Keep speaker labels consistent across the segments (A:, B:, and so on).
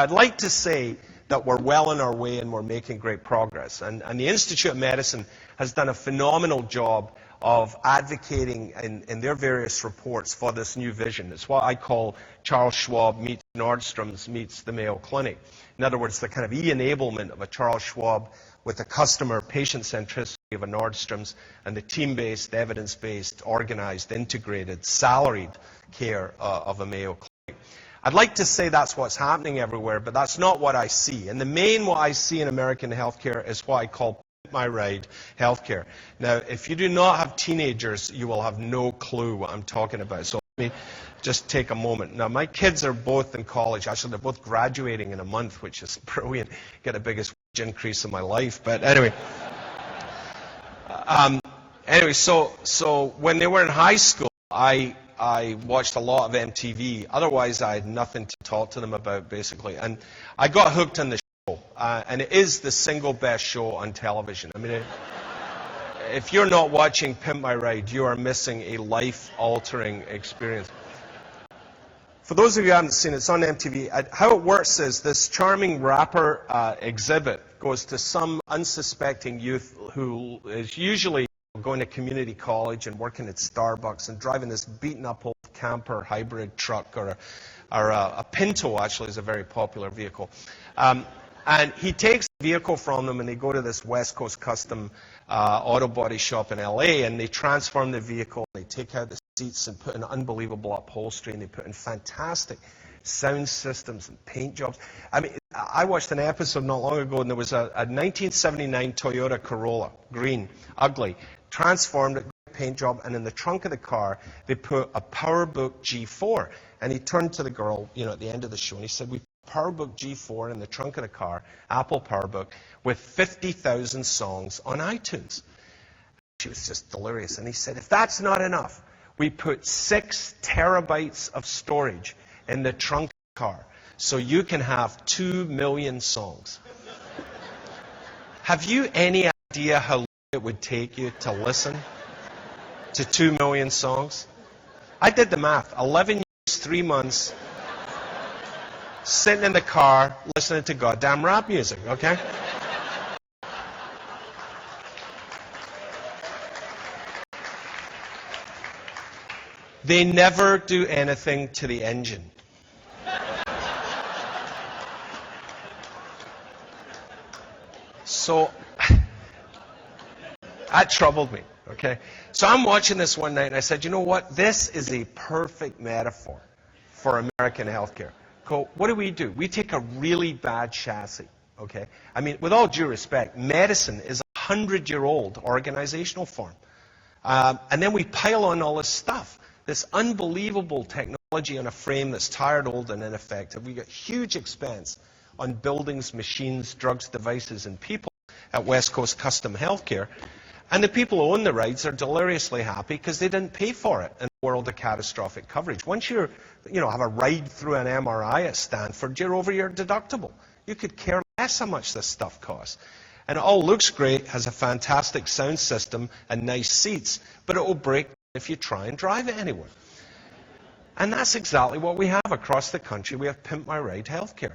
A: Now, I'd like to say that we're well on our way and we're making great progress. And the Institute of Medicine has done a phenomenal job of advocating in their various reports for this new vision. It's what I call Charles Schwab meets Nordstrom's meets the Mayo Clinic. In other words, the kind of e-enablement of a Charles Schwab with the customer patient centricity of a Nordstrom's and the team-based, evidence-based, organized, integrated, salaried care of a Mayo Clinic. I'd like to say that's what's happening everywhere, but that's not what I see. In the main, what I see in American healthcare is what I call my ride healthcare. Now, if you do not have teenagers, you will have no clue what I'm talking about. So let me just take a moment. Now, my kids are both in college. Actually, they're both graduating in a month, which is brilliant. Get the biggest wage increase in my life. But anyway. So when they were in high school, I watched a lot of MTV. Otherwise, I had nothing to talk to them about, basically. And I got hooked on the show. And it is the single best show on television. I mean, if you're not watching Pimp My Ride, you are missing a life-altering experience. For those of you who haven't seen it, it's on MTV. How it works is this charming rapper exhibit goes to some unsuspecting youth who is usually going to community college and working at Starbucks and driving this beaten-up old camper hybrid truck, or a Pinto, actually, is a very popular vehicle. And he takes the vehicle from them, and they go to this West Coast custom auto body shop in LA, and they transform the vehicle. They take out the seats and put in unbelievable upholstery, and they put in fantastic sound systems and paint jobs. I mean, I watched an episode not long ago, and there was a 1979 Toyota Corolla, green, ugly, transformed it, paint job, and in the trunk of the car, they put a PowerBook G4. And he turned to the girl, at the end of the show, and he said, "We put PowerBook G4 in the trunk of the car, Apple PowerBook, with 50,000 songs on iTunes." She was just delirious. And he said, "If that's not enough, we put 6 terabytes of storage in the trunk of the car, so you can have 2 million songs." Have you any idea how long it would take you to listen to 2 million songs? I did the math. 11 years, 3 months, sitting in the car, listening to goddamn rap music, okay? They never do anything to the engine. So that troubled me, okay? So I'm watching this one night, and I said, you know what? This is a perfect metaphor for American healthcare. What do? We take a really bad chassis, okay? I mean, with all due respect, medicine is a 100-year-old organizational form. And then we pile on all this stuff, this unbelievable technology on a frame that's tired, old, and ineffective. We got huge expense on buildings, machines, drugs, devices, and people at West Coast Custom Healthcare. And the people who own the rides are deliriously happy because they didn't pay for it in a world of catastrophic coverage. Once you have a ride through an MRI at Stanford, you're over your deductible. You could care less how much this stuff costs. And it all looks great, has a fantastic sound system and nice seats, but it will break if you try and drive it anywhere. And that's exactly what we have across the country. We have Pimp My Ride healthcare.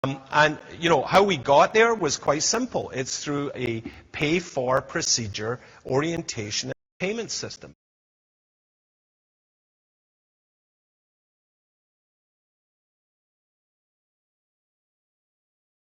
A: And how we got there was quite simple. It's through a pay-for procedure orientation and payment system.